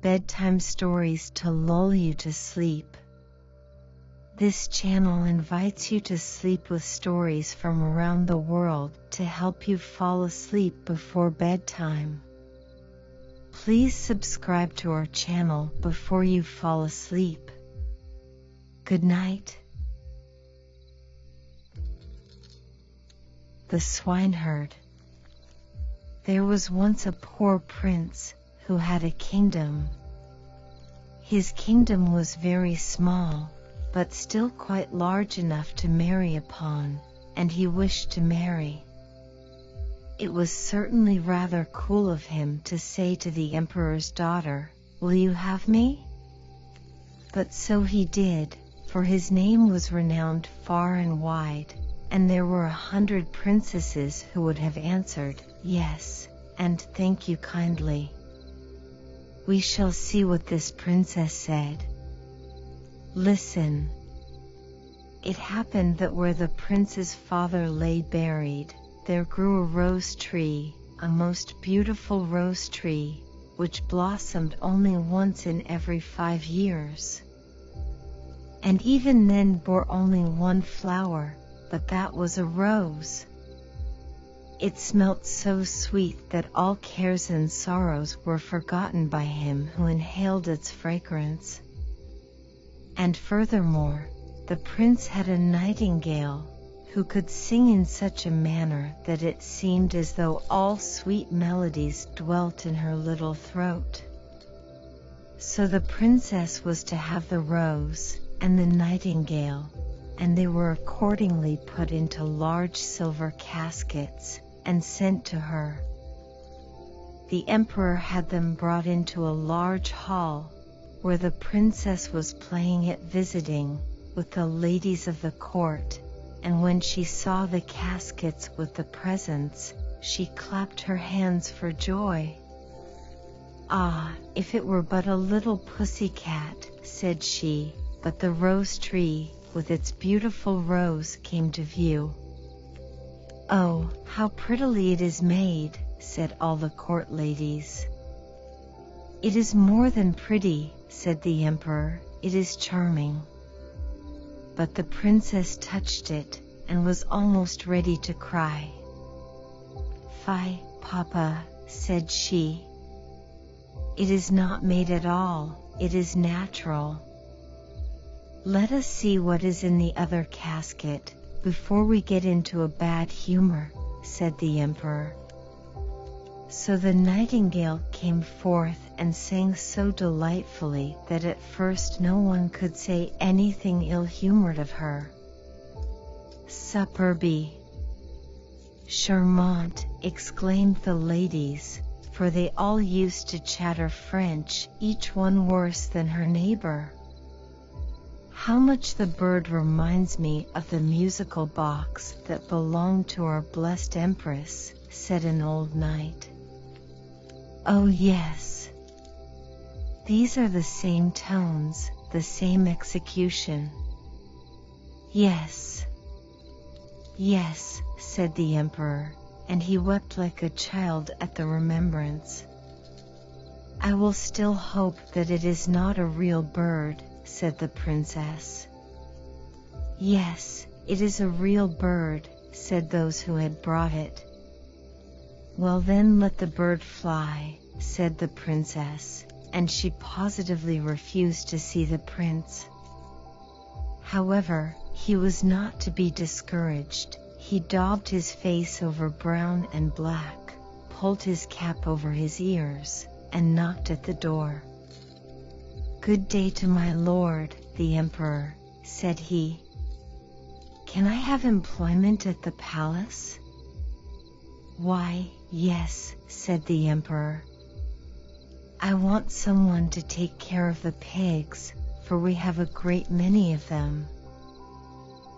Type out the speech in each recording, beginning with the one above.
bedtime stories to lull you to sleep. This channel invites you to sleep with stories from around the world to help you fall asleep before bedtime. Please subscribe to our channel before you fall asleep. Good night. The Swineherd. There was once a poor prince who had a kingdom. His kingdom was very small, but still quite large enough to marry upon, and he wished to marry. It was certainly rather cool of him to say to the emperor's daughter, "Will you have me?" But so he did, for his name was renowned far and wide, and there were 100 princesses who would have answered, "Yes, and thank you kindly." We shall see what this princess said. Listen. It happened that where the prince's father lay buried, there grew a rose tree, a most beautiful rose tree, which blossomed only once in every 5 years. And even then bore only one flower, but that was a rose. It smelt so sweet that all cares and sorrows were forgotten by him who inhaled its fragrance. And furthermore, the prince had a nightingale, who could sing in such a manner that it seemed as though all sweet melodies dwelt in her little throat. So the princess was to have the rose and the nightingale, and they were accordingly put into large silver caskets and sent to her. The emperor had them brought into a large hall, where the princess was playing at visiting with the ladies of the court, and when she saw the caskets with the presents, she clapped her hands for joy. "Ah, if it were but a little pussy-cat," said she, but the rose tree, with its beautiful rose, came to view. "Oh, how prettily it is made," said all the court ladies. "It is more than pretty," said the emperor, "it is charming." But the princess touched it, and was almost ready to cry. "Fie, papa," said she. "It is not made at all, it is natural." "Let us see what is in the other casket, before we get into a bad humor," said the emperor. So the nightingale came forth and sang so delightfully that at first no one could say anything ill-humored of her. "Superbe! Charmant!" exclaimed the ladies, for they all used to chatter French, each one worse than her neighbor. "How much the bird reminds me of the musical box that belonged to our blessed Empress," said an old knight. "Oh yes. These are the same tones, the same execution." "Yes. Yes," said the emperor, and he wept like a child at the remembrance. "I will still hope that it is not a real bird," said the princess. "Yes, it is a real bird," said those who had brought it. "Well then let the bird fly," said the princess, and she positively refused to see the prince. However, he was not to be discouraged. He daubed his face over brown and black, pulled his cap over his ears, and knocked at the door. "Good day to my lord, the emperor," said he. "Can I have employment at the palace?" "Why, yes," said the emperor. "I want someone to take care of the pigs, for we have a great many of them."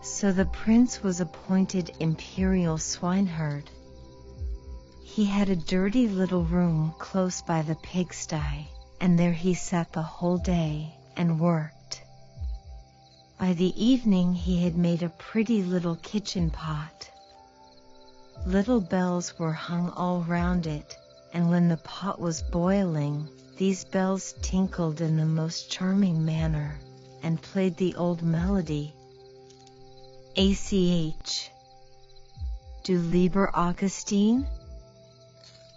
So the prince was appointed imperial swineherd. He had a dirty little room close by the pigsty, and there he sat the whole day and worked. By the evening he had made a pretty little kitchen pot. Little bells were hung all round it, and when the pot was boiling, these bells tinkled in the most charming manner, and played the old melody. ACH. Du lieber Augustine?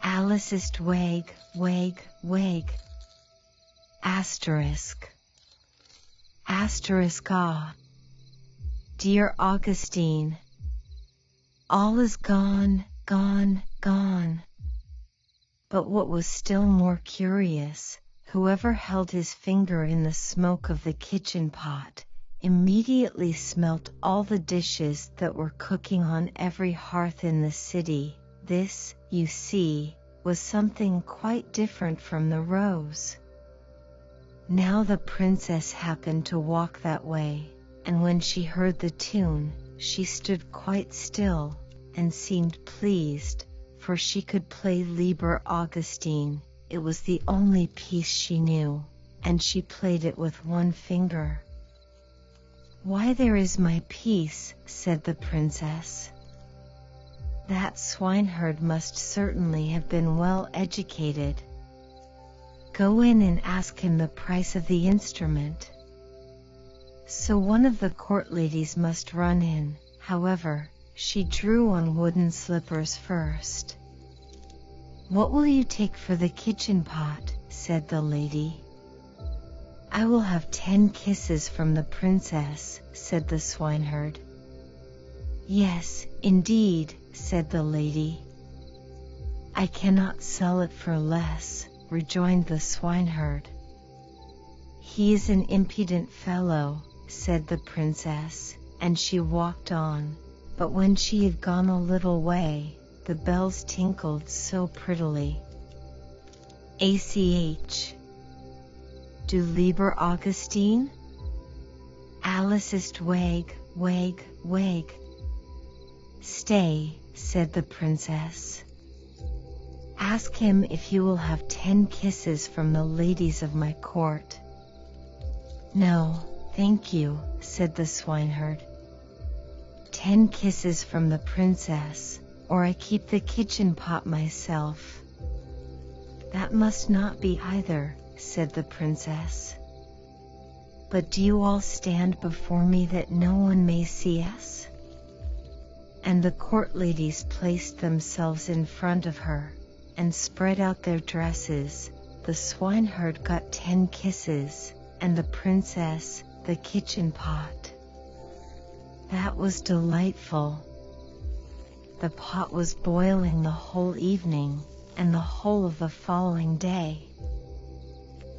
Alles ist weg, weg, weg. Asterisk. Asterisk ah. Dear Augustine. All is gone, gone, gone. But what was still more curious, whoever held his finger in the smoke of the kitchen pot immediately smelt all the dishes that were cooking on every hearth in the city. This, you see, was something quite different from the rose. Now the princess happened to walk that way, and when she heard the tune, she stood quite still, and seemed pleased, for she could play Lieber Augustine. It was the only piece she knew, and she played it with one finger. "Why, there is my piece," said the princess. "That swineherd must certainly have been well educated. Go in and ask him the price of the instrument." So one of the court ladies must run in. However, she drew on wooden slippers first. "What will you take for the kitchen pot?" said the lady. "I will have 10 kisses from the princess," said the swineherd. "Yes, indeed," said the lady. "I cannot sell it for less," rejoined the swineherd. "He is an impudent fellow," said the princess, and she walked on. But when she had gone a little way, the bells tinkled so prettily. ACH. Du lieber Augustine? Alles ist weg, weg, weg. "Stay," said the princess. "Ask him if he will have 10 kisses from the ladies of my court." "No, thank you," said the swineherd. 10 kisses from the princess, or I keep the kitchen pot myself." "That must not be either," said the princess. "But do you all stand before me that no one may see us?" And the court ladies placed themselves in front of her, and spread out their dresses. The swineherd got 10 kisses, and the princess the kitchen pot. That was delightful. The pot was boiling the whole evening, and the whole of the following day.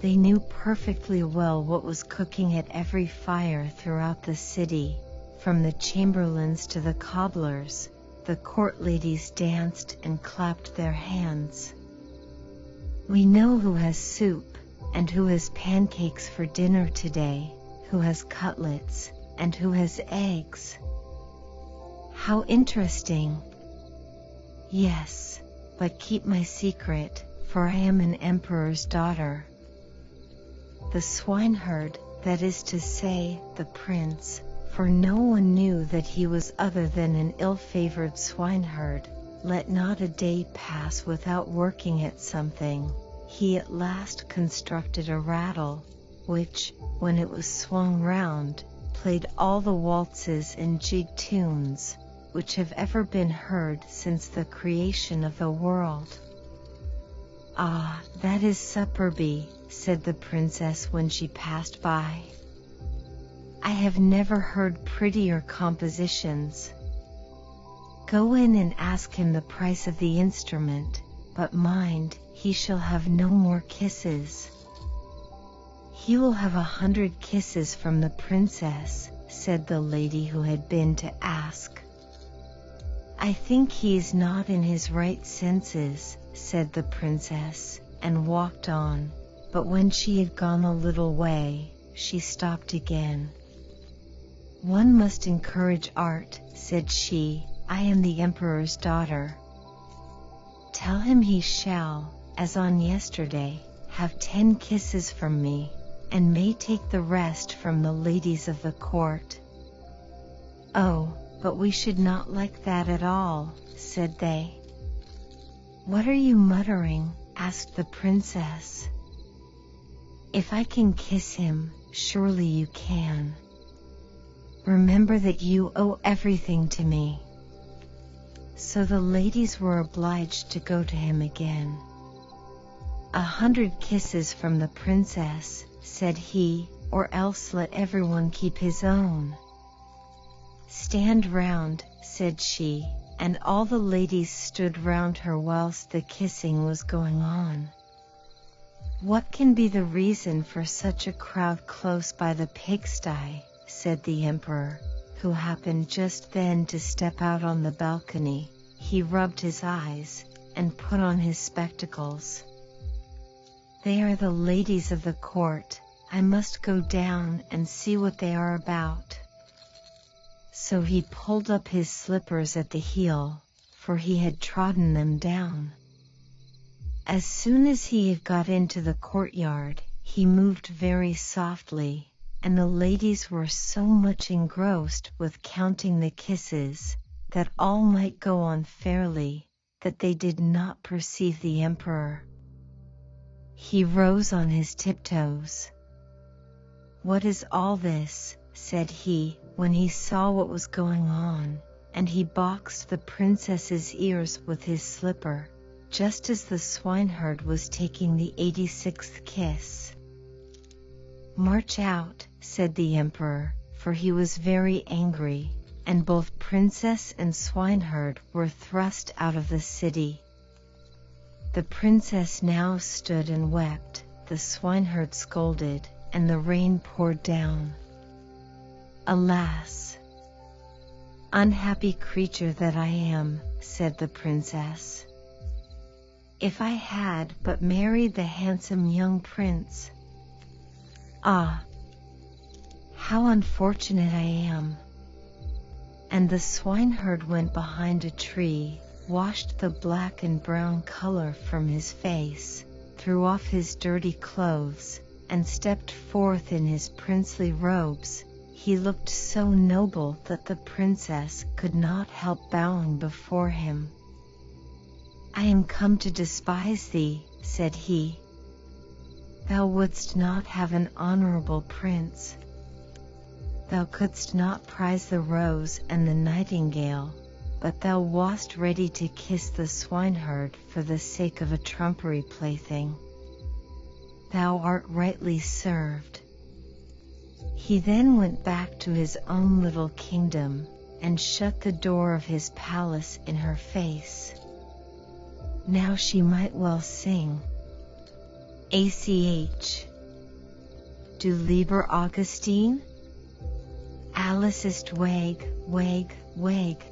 They knew perfectly well what was cooking at every fire throughout the city, from the chamberlains to the cobblers. The court ladies danced and clapped their hands. "We know who has soup, and who has pancakes for dinner today, who has cutlets, and who has eggs. How interesting!" "Yes, but keep my secret, for I am an emperor's daughter." The swineherd, that is to say, the prince, for no one knew that he was other than an ill-favored swineherd, let not a day pass without working at something. He at last constructed a rattle, which, when it was swung round, played all the waltzes and jig tunes which have ever been heard since the creation of the world. "Ah, that is superbe," said the princess when she passed by. "I have never heard prettier compositions. Go in and ask him the price of the instrument, but mind, he shall have no more kisses." "He will have 100 kisses from the princess," said the lady who had been to ask. "I think he is not in his right senses," said the princess, and walked on. But when she had gone a little way, she stopped again. "One must encourage art," said she. "I am the emperor's daughter. Tell him he shall, as on yesterday, have 10 kisses from me, and may take the rest from the ladies of the court." "Oh, but we should not like that at all," said they. "What are you muttering?" asked the princess. If I can kiss him, surely you can. Remember that you owe everything to me." So the ladies were obliged to go to him again. "100 kisses from the princess," said he, "or else let everyone keep his own." "Stand round," said she, and all the ladies stood round her whilst the kissing was going on. "What can be the reason for such a crowd close by the pigsty?" said the emperor, who happened just then to step out on the balcony. He rubbed his eyes and put on his spectacles. "They are the ladies of the court. I must go down and see what they are about." So he pulled up his slippers at the heel, for he had trodden them down. As soon as he had got into the courtyard, he moved very softly, and the ladies were so much engrossed with counting the kisses, that all might go on fairly, that they did not perceive the emperor. He rose on his tiptoes. "What is all this?" said he, when he saw what was going on, and he boxed the princess's ears with his slipper, just as the swineherd was taking the 86th kiss. "March out," said the emperor, for he was very angry, and both princess and swineherd were thrust out of the city. The princess now stood and wept, the swineherd scolded, and the rain poured down. "Alas! Unhappy creature that I am," said the princess. "If I had but married the handsome young prince! Ah, how unfortunate I am!" And the swineherd went behind a tree, washed the black and brown color from his face, threw off his dirty clothes, and stepped forth in his princely robes. He looked so noble that the princess could not help bowing before him. "I am come to despise thee," said he. "Thou wouldst not have an honorable prince. Thou couldst not prize the rose and the nightingale, but thou wast ready to kiss the swineherd for the sake of a trumpery plaything. Thou art rightly served." He then went back to his own little kingdom, and shut the door of his palace in her face. Now she might well sing. ACH. Du lieber Augustin? Alles ist weg, weg, weg.